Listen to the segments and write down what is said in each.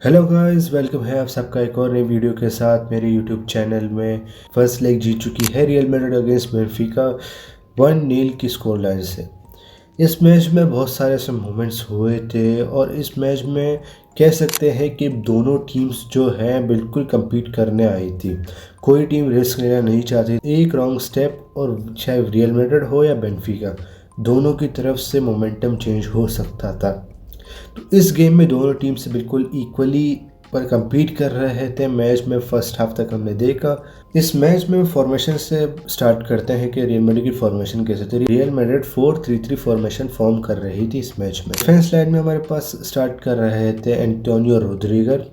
Hello guys, welcome है आप सबका एक और नई वीडियो के साथ मेरे यूट्यूब चैनल में। फर्स्ट लेग जीत चुकी है रियल मैड्रिड अगेंस्ट बेनफिका 1-0 की स्कोर लाइन से। इस मैच में बहुत सारे ऐसे मोमेंट्स हुए थे और इस मैच में कह सकते हैं कि दोनों टीम्स जो हैं बिल्कुल compete करने आई थी। कोई टीम रिस्क लेना नहीं चाहती। एक रॉन्ग स्टेप और चाहे रियल मैड्रिड हो या बेनफिका, दोनों की तरफ से मोमेंटम चेंज हो सकता था। तो इस गेम में दोनों टीम्स बिल्कुल इक्वली पर compete कर रहे थे। मैच में फर्स्ट हाफ तक हमने देखा। इस मैच में फॉर्मेशन से स्टार्ट करते हैं कि रियल मैड्रिड की फॉर्मेशन कैसे थी। रियल मैड्रिड 4-3-3 फॉर्मेशन फॉर्म कर रही थी इस मैच में। डिफेंस लाइन में हमारे पास स्टार्ट कर रहे थे एंटोनियो रोड्रिगर,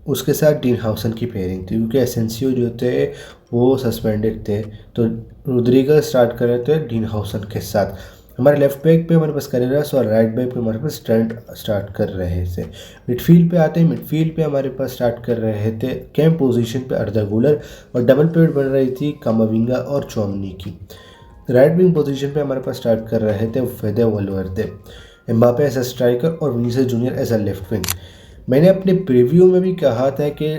उसके साथ डीन हाउसन की पेयरिंग थी क्योंकि एसेंसियो जो थे वो सस्पेंडेड थे, तो रोड्रिगर स्टार्ट कर रहे थे डीन हाउसन के साथ। हमारे लेफ्ट बैक पे हमारे पास कैरेरास और राइट बैक पे हमारे पास ट्रेंट स्टार्ट कर रहे थे। मिडफील्ड पे आते हैं, मिडफील्ड पे हमारे पास स्टार्ट कर रहे थे कैम पोजीशन पे अर्दा गुलर और डबल पिवट बन रही थी कामाविंगा और चौमनी की। राइट विंग पोजीशन पे हमारे पास स्टार्ट कर रहे थे Fede Valverde, Mbappe as a striker और Vinicius junior as a left wing. मैंने अपने प्रीव्यू में भी कहा था कि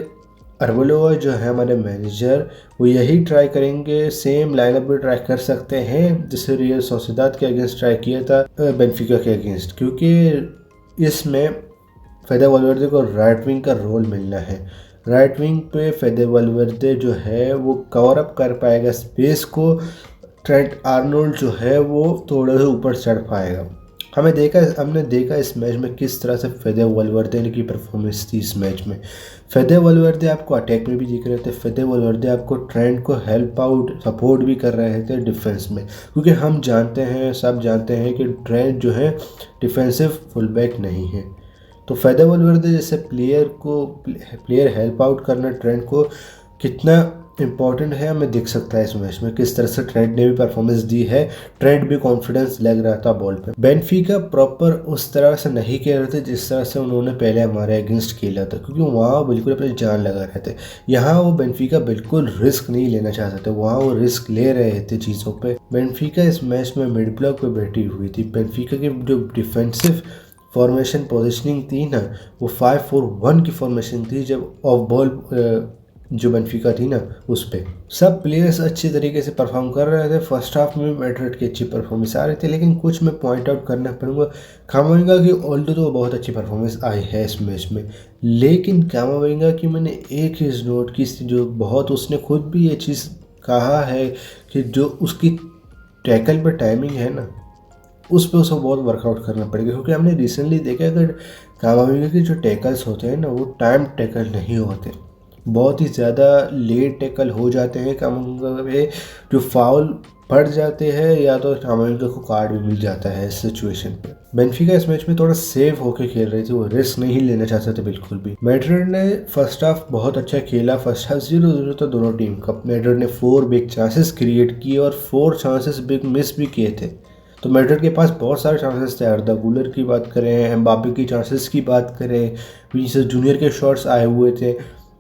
अर्बेलोआ जो है हमारे मैनेजर, वो यही ट्राई करेंगे, सेम लाइनअप भी ट्राई कर सकते हैं जिससे रियल सोसिएदाद के अगेंस्ट ट्राई किया था बेनफिका के अगेंस्ट, क्योंकि इसमें फेदे वल्वेर्दे को राइट विंग का रोल मिलना है। राइट विंग पे फेदे वल्वेर्दे जो है वो कवर अप कर पाएगा स्पेस को, ट्रेंट आर्नोल्ड जो है वो थोड़ा सा ऊपर चढ़ पाएगा। हमने देखा इस मैच में किस तरह से फेदे वल्वेर्दे की परफॉर्मेंस थी। इस मैच में फेदे वल्वेर्दे आपको अटैक में भी दिख रहे थे, फेदे वल्वेर्दे आपको ट्रेंड को हेल्प आउट सपोर्ट भी कर रहे थे डिफेंस में, क्योंकि हम जानते हैं, सब जानते हैं कि ट्रेंड जो है डिफेंसिव फुलबैक नहीं है। तो फेदे वल्वेर्दे जैसे प्लेयर हेल्प आउट करना ट्रेंड को कितना इम्पॉर्टेंट है हमें दिख सकता है इस मैच में। किस तरह से ट्रेंड ने भी परफॉर्मेंस दी है, ट्रेंड भी कॉन्फिडेंस लग रहा था बॉल पे। बेनफिका प्रॉपर उस तरह से नहीं खेल रहे थे जिस तरह से उन्होंने पहले हमारे अगेंस्ट खेला था, क्योंकि वहाँ बिल्कुल अपनी जान लगा रहे थे। यहाँ वो बेनफिका बिल्कुल रिस्क नहीं लेना चाहते थे, वहाँ वो रिस्क ले रहे थे चीज़ों पर। बेनफिका इस मैच में मिड ब्लॉक पर बैठी हुई थी। बेनफिका की जो डिफेंसिव फॉर्मेशन पोजिशनिंग थी ना, वो 5-4-1 की फॉर्मेशन थी। जब ऑफ बॉल जो बेनफिका थी ना, उस पर सब प्लेयर्स अच्छी तरीके से परफॉर्म कर रहे थे। फर्स्ट हाफ में मैड्रिड की अच्छी परफॉर्मेंस आ रही थी, लेकिन कुछ मैं पॉइंट आउट करना पड़ूंगा। कामाविंगा की ऑल्दो तो बहुत अच्छी परफॉर्मेंस आई है इस मैच में, लेकिन कामाविंगा की मैंने एक चीज़ नोट की, जो बहुत उसने खुद भी ये चीज़ कहा है कि जो उसकी टैकल पर टाइमिंग है ना, उस पर उसको बहुत वर्कआउट करना पड़ेगा, क्योंकि हमने रिसेंटली देखा अगर कामाविंगा के जो टैकल्स होते हैं ना, वो टाइम टैकल नहीं होते, बहुत ही ज़्यादा लेट टैकल हो जाते हैं कामाविंगा पे, जो फाउल पड़ जाते हैं या तो कामाविंगा को कार्ड भी मिल जाता है इस सिचुएशन पे। बेनफिका इस मैच में थोड़ा सेफ होकर खेल रही थी, वो रिस्क नहीं लेना चाहते थे बिल्कुल भी। मैड्रिड ने फर्स्ट हाफ बहुत अच्छा खेला। फर्स्ट हाफ 0-0 था दोनों टीम का। मैड्रिड ने 4 बिग चांसेस क्रिएट किए और 4 चांसेस बिग मिस भी किए थे। तो मैड्रिड के पास बहुत सारे चांसेस थे। अर्दा गुलर की बात करें, एम्बापे की चांसेस की बात करें, विनीसियस जूनियर के शॉट्स आए हुए थे।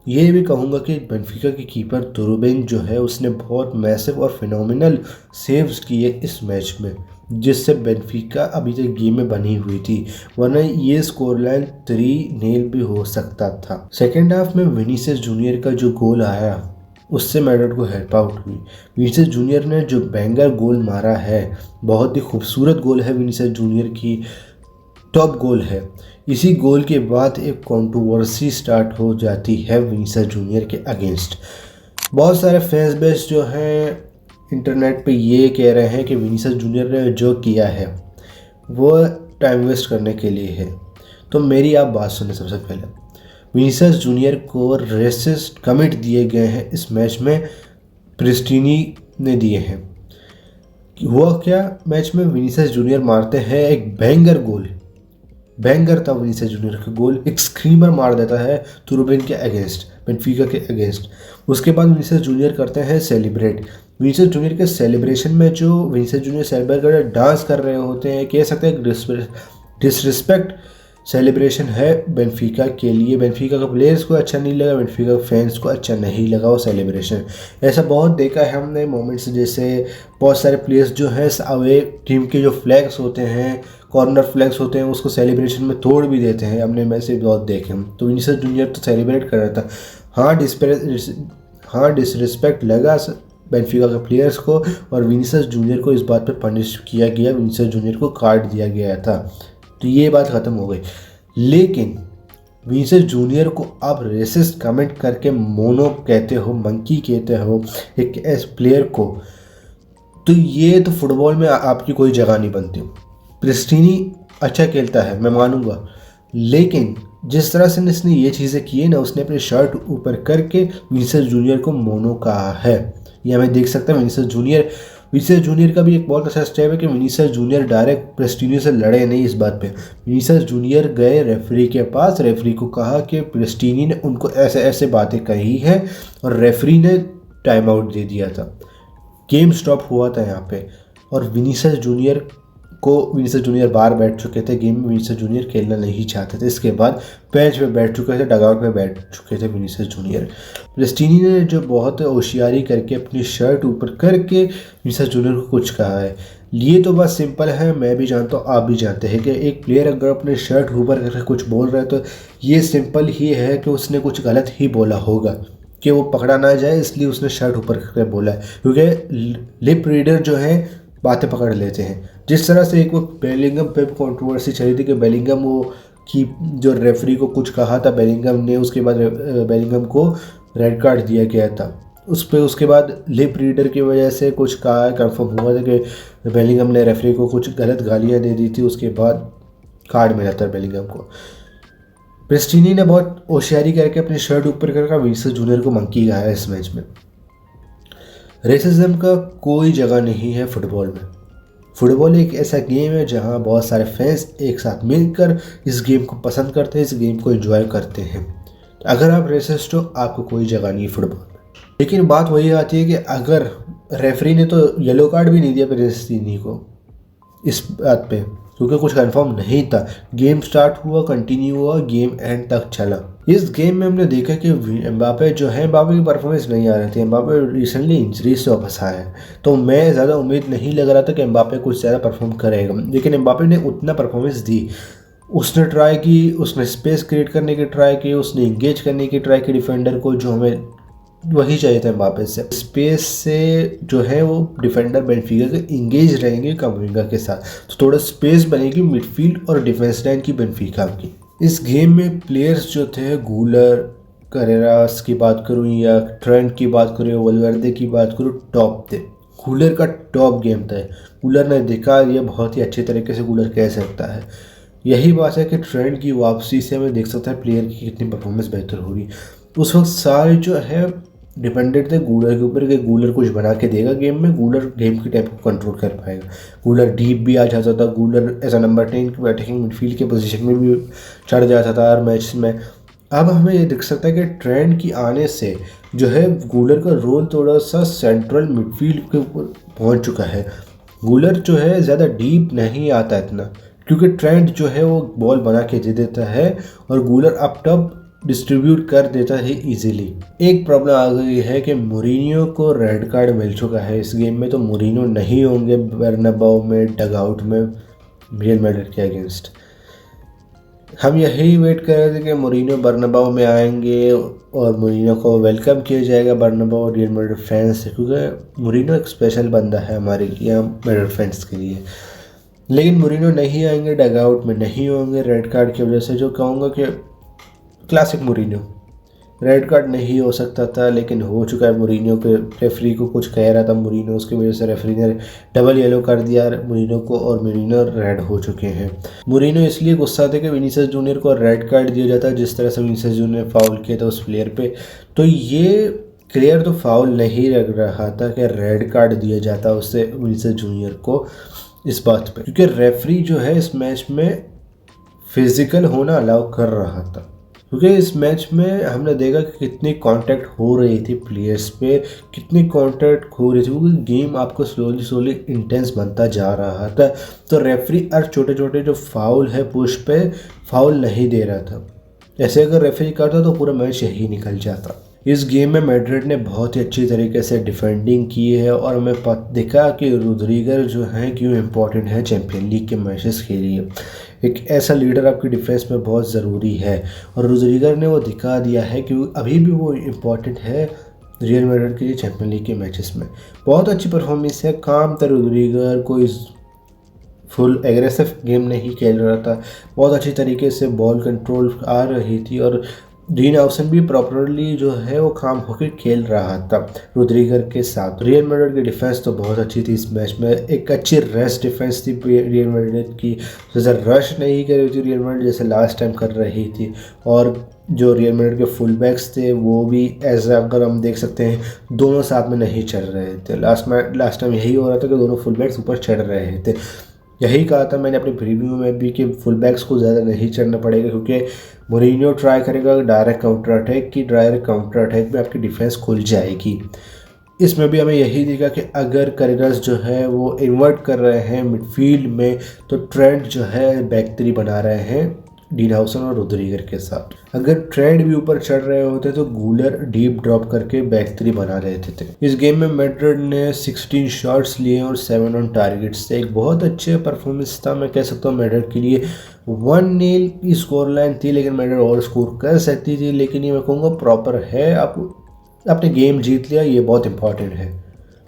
ये भी कहूँगा कि बेनफिका की कीपर तुरुबेन जो है उसने बहुत मैसिव और फिनोमिनल सेव्स किए इस मैच में, जिससे बेनफिका अभी तक गेम में बनी हुई थी, वरना ये स्कोर लाइन 3-0 भी हो सकता था। सेकेंड हाफ में विनीसियस जूनियर का जो गोल आया उससे मैड्रिड को हेल्प आउट हुई। विनीसियस जूनियर ने जो बैंगर गोल मारा है, बहुत ही खूबसूरत गोल है, विनीसियस जूनियर की टॉप गोल है। इसी गोल के बाद एक कंट्रोवर्सी स्टार्ट हो जाती है विनीसियस जूनियर के अगेंस्ट। बहुत सारे फैंस बेस जो हैं इंटरनेट पे ये कह रहे हैं कि विनीसियस जूनियर ने जो किया है वो टाइम वेस्ट करने के लिए है। तो मेरी आप बात सुने। सबसे पहले विनीसियस जूनियर को रेसिस्ट कमिट दिए गए हैं इस मैच में, प्रिस्टिनी ने दिए हैं। हुआ क्या, मैच में विनीसियस जूनियर मारते हैं एक बैंगर गोल, बैंगर था विनीसियस जूनियर का गोल, एक स्क्रीमर मार देता है तुरुबेन के अगेंस्ट, बेनफिका के अगेंस्ट। उसके बाद विनीसियस जूनियर करते हैं सेलिब्रेट। विनीसियस जूनियर के सेलिब्रेशन में जो विनीसियस जूनियर सेलिब्रेट कर डांस कर रहे होते हैं, कह सकते हैं डिसरिस्पेक्ट सेलिब्रेशन है बेनफिका के लिए। बेनफिका का प्लेयर्स को अच्छा नहीं लगा, बेनफिका फैंस को अच्छा नहीं लगा वो सेलिब्रेशन। ऐसा बहुत देखा है हमने मोमेंट्स, जैसे बहुत सारे प्लेयर्स जो हैं अवे टीम के जो फ्लैग्स होते हैं कॉर्नर फ्लैग्स होते हैं उसको सेलिब्रेशन में तोड़ भी देते हैं, हमने मैसेज बहुत देखे हम। तो विनीसियस जूनियर तो सेलिब्रेट कर रहा था। हाँ डिसरिस्पेक्ट लगा बेंफिका के प्लेयर्स को और विनीसियस जूनियर को इस बात पे पनिश किया गया, विनीसियस जूनियर को कार्ड दिया गया था। तो ये बात ख़त्म हो गई। लेकिन विनीसियस जूनियर को आप रेसिस्ट कमेंट करके मोनो कहते हो, मंकी कहते हो एक एस प्लेयर को, तो ये तो फुटबॉल में आपकी कोई जगह नहीं बनती। प्रिस्टिनी अच्छा खेलता है मैं मानूंगा, लेकिन जिस तरह से इसने ये चीज़ें की है ना, उसने अपनी शर्ट ऊपर करके विनीसियस जूनियर को मोनो कहा है। ये हमें देख सकते हैं विनीसियस जूनियर का भी एक बहुत अच्छा स्टेप है कि विनीसियस जूनियर डायरेक्ट प्रिस्टिनी से लड़े नहीं इस बात पे। विनीसियस जूनियर गए रेफरी के पास, रेफरी को कहा कि प्रिस्टिनी ने उनको ऐसे ऐसे बातें कही हैं और रेफरी ने टाइम आउट दे दिया था, गेम स्टॉप हुआ था यहाँ पे। और विनीसियस जूनियर बाहर बैठ चुके थे गेम में, विनीसियस जूनियर खेलना नहीं चाहते थे। इसके बाद बेंच पे बैठ चुके थे, डगआउट पे बैठ चुके थे विनीसियस जूनियर। प्रिस्टिनी ने जो बहुत होशियारी करके अपनी शर्ट ऊपर करके विनीसियस जूनियर को कुछ कहा है। ये तो बस सिंपल है, मैं भी जानता हूँ आप भी जानते हैं कि एक प्लेयर अगर अपने शर्ट ऊपर करके कुछ बोल रहा है तो ये सिंपल ही है कि उसने कुछ गलत ही बोला होगा कि वो पकड़ा ना जाए, इसलिए उसने शर्ट ऊपर करके बोला है। क्योंकि लिप रीडर जो है बातें पकड़ लेते हैं। जिस तरह से एक वो बेलिंगम पे कंट्रोवर्सी चली थी कि बेलिंगम वो की जो रेफरी को कुछ कहा था बेलिंगम ने, उसके बाद बेलिंगम को रेड कार्ड दिया गया था उसके बाद लिप रीडर की वजह से कुछ कहा, कंफर्म हुआ था कि बेलिंगम ने रेफरी को कुछ गलत गालियां दे दी थी, उसके बाद कार्ड मिला था बेलिंगम को। प्रिस्टिनी ने बहुत होशियारी करके अपनी शर्ट ऊपर करके विनीसियस जूनियर को मंकी कहा है इस मैच में। रेसिज्म का कोई जगह नहीं है फुटबॉल में। फुटबॉल एक ऐसा गेम है जहां बहुत सारे फैंस एक साथ मिलकर इस गेम को पसंद करते हैं, इस गेम को एंजॉय करते हैं। तो अगर आप रेसिस्ट हो आपको कोई जगह नहीं है फुटबॉल में। लेकिन बात वही आती है कि अगर रेफरी ने तो येलो कार्ड भी नहीं दिया प्रिस्टिनी को इस बात पे, क्योंकि कुछ कंफर्म नहीं था। गेम स्टार्ट हुआ, कंटिन्यू हुआ, गेम एंड तक चला। इस गेम में हमने देखा कि एम्बापे जो है, एम्बापे की परफॉर्मेंस नहीं आ रही थी। एम्बापे रिसेंटली इंजरी से वापस आया है, तो मैं ज़्यादा उम्मीद नहीं लग रहा था कि एम्बापे कुछ ज़्यादा परफॉर्म करेगा, लेकिन एम्बापे ने उतना परफॉर्मेंस दी। उसने ट्राई की, उसने स्पेस क्रिएट करने की ट्राई की, उसने इंगेज करने की ट्राई की डिफेंडर को, जो हमें वही चाहिए था एम्बापे से। स्पेस से जो है वो डिफेंडर बेनफिका के इंगेज रहेंगे कमविंगा के साथ, तो थोड़ा स्पेस बनेगी मिडफील्ड और डिफेंस लाइन की बेनफिका की। इस गेम में प्लेयर्स जो थे, गूलर, करेरास की बात करूँ या ट्रेंट की बात करूँ या वलवर्दे की बात करूँ, टॉप थे। गूलर का टॉप गेम था, गूलर ने दिखा ये बहुत ही अच्छे तरीके से गूलर कह सकता है। यही बात है कि ट्रेंट की वापसी से हमें देख सकता है प्लेयर की कितनी परफॉर्मेंस बेहतर हो रही। उस वक्त सारे जो है डिपेंडेंट थे गूलर के ऊपर कि गूलर कुछ बना के देगा गेम में, गूलर गेम के टाइप को कंट्रोल कर पाएगा। गूलर डीप भी आ जाता था, गूलर एज अ नंबर 10 की अटैकिंग मिडफील्ड के पोजीशन में भी चढ़ जाता था हर मैच में। अब हमें ये दिख सकता है कि ट्रेंड की आने से जो है गूलर का रोल थोड़ा सा सेंट्रल मिडफील्ड के ऊपर पहुँच चुका है। गूलर जो है ज़्यादा डीप नहीं आता इतना, क्योंकि ट्रेंड जो है वो बॉल बना के दे देता है और गूलर अप टॉप डिस्ट्रीब्यूट कर देता है इजीली। एक प्रॉब्लम आ गई है कि मूरिन्हो को रेड कार्ड मिल चुका है इस गेम में, तो मूरिन्हो नहीं होंगे बर्नाबाउ में डगआउट में रियल मैड्रिड के अगेंस्ट। हम यही वेट कर रहे थे कि मूरिन्हो बर्नाबाउ में आएंगे और मूरिन्हो को वेलकम किया जाएगा बर्नाबाउ रियल मैड्रिड फैंस से, क्योंकि मूरिन्हो एक स्पेशल बंदा है हमारे यहाँ मैड्रिड फैंस के लिए। लेकिन मूरिन्हो नहीं आएंगे, डगआउट में नहीं होंगे रेड कार्ड की वजह से, जो कहूँगा कि क्लासिक मूरिन्हो। रेड कार्ड नहीं हो सकता था लेकिन हो चुका है मूरिन्हो के। रेफरी को कुछ कह रहा था मूरिन्हो, उसकी वजह से रेफरी ने डबल येलो कर दिया मूरिन्हो को और मूरिन्हो रेड हो चुके हैं। मूरिन्हो इसलिए गुस्सा थे कि विनीसियस जूनियर को रेड कार्ड दिया जाता है जिस तरह से विनीसियस जूनियर ने फाउल किया था उस प्लेयर पे। तो ये क्लियर तो फाउल नहीं लग रहा था कि रेड कार्ड दिया जाता उससे विनीसियस जूनियर को इस बात पे, क्योंकि रेफरी जो है इस मैच में फिजिकल होना अलाउ कर रहा था। क्योंकि इस मैच में हमने देखा कि कितनी कांटेक्ट हो रही थी प्लेयर्स पे, कितनी कांटेक्ट हो रही थी, क्योंकि गेम आपको स्लोली इंटेंस बनता जा रहा था। तो रेफरी हर छोटे छोटे जो फाउल है पुश पे फाउल नहीं दे रहा था। ऐसे अगर रेफरी करता तो पूरा मैच यही निकल जाता। इस गेम में मैड्रिड ने बहुत ही अच्छी तरीके से डिफेंडिंग की है और हमें दिखा कि रुद्रिगर जो है क्यों इम्पोर्टेंट है चैम्पियन लीग के मैचेस के लिए। एक ऐसा लीडर आपकी डिफेंस में बहुत ज़रूरी है और रुद्रिगर ने वो दिखा दिया है कि अभी भी वो इम्पोर्टेंट है रियल मैड्रिड के लिए चैम्पियन लीग के मैचेस में। बहुत अच्छी परफॉर्मेंस है, काम था रुद्रिगर, कोई फुल एग्रेसिव गेम नहीं खेल रहा था, बहुत अच्छी तरीके से बॉल कंट्रोल आ रही थी और डीन हाउसन भी प्रॉपरली जो है वो काम होकर खेल रहा था रुद्रिगर के साथ। रियल मैड्रिड की डिफेंस तो बहुत अच्छी थी इस मैच में, एक अच्छी रेस्ट डिफेंस थी रियल मैड्रिड की, जैसे रश नहीं कर रही थी रियल मैड्रिड जैसे लास्ट टाइम कर रही थी। और जो रियल मैड्रिड के फुल बैक्स थे वो भी ऐसा अगर हम देख सकते हैं दोनों साथ में नहीं चल रहे थे। लास्ट टाइम यही हो रहा था कि दोनों फुल बैक्स ऊपर चढ़ रहे थे। यही कहा था मैंने अपने प्रीव्यू में भी कि फुल बैक्स को ज़्यादा नहीं चढ़ना पड़ेगा, क्योंकि मोरिन्यो ट्राई करेगा डायरेक्ट काउंटर अटैक की, डायरेक्ट काउंटर अटैक में आपकी डिफेंस खुल जाएगी। इसमें भी हमें यही दिखा कि अगर कैरेरास जो है वो इन्वर्ट कर रहे हैं मिडफील्ड में, तो ट्रेंड जो है बैक थ्री बना रहे हैं डीन हाउसन और रुद्रिगर के साथ। अगर ट्रेंड भी ऊपर चढ़ रहे होते तो गूलर डीप ड्रॉप करके बैक थ्री बना लेते थे। इस गेम में मैड्रिड ने 16 शॉट्स लिए और 7 ऑन टारगेट्स थे। एक बहुत अच्छे परफॉर्मेंस था, मैं कह सकता हूँ मैड्रिड के लिए। 1-0 की स्कोर लाइन थी लेकिन मैड्रिड और स्कोर कर सकती थी, लेकिन ये मैं कहूँगा प्रॉपर है, आपने गेम जीत लिया, ये बहुत इंपॉर्टेंट है।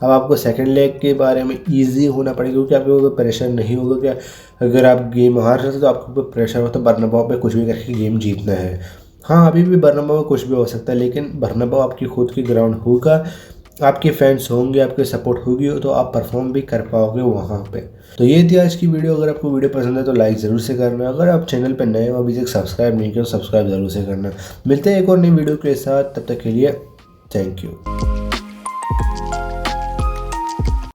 अब आपको सेकंड लेग के बारे में इजी होना पड़ेगा, क्योंकि आपके ऊपर प्रेशर नहीं होगा कि अगर आप गेम हार जाते तो आपके ऊपर प्रेशर होता है बर्नाबाउ पे कुछ भी करके गेम जीतना है। हाँ, अभी भी बर्नाबाउ में कुछ भी हो सकता है, लेकिन बर्नाबाउ आपकी खुद की ग्राउंड होगा, आपके फैंस होंगे, आपके सपोर्ट होगी, तो आप परफॉर्म भी कर पाओगे वहाँ पे। तो ये थी आज की वीडियो। अगर आपको वीडियो पसंद है तो लाइक ज़रूर से करना। अगर आप चैनल पर नए हो, अभी तक सब्सक्राइब नहीं किया तो सब्सक्राइब ज़रूर से करना। मिलते हैं एक और नई वीडियो के साथ, तब तक के लिए थैंक यू।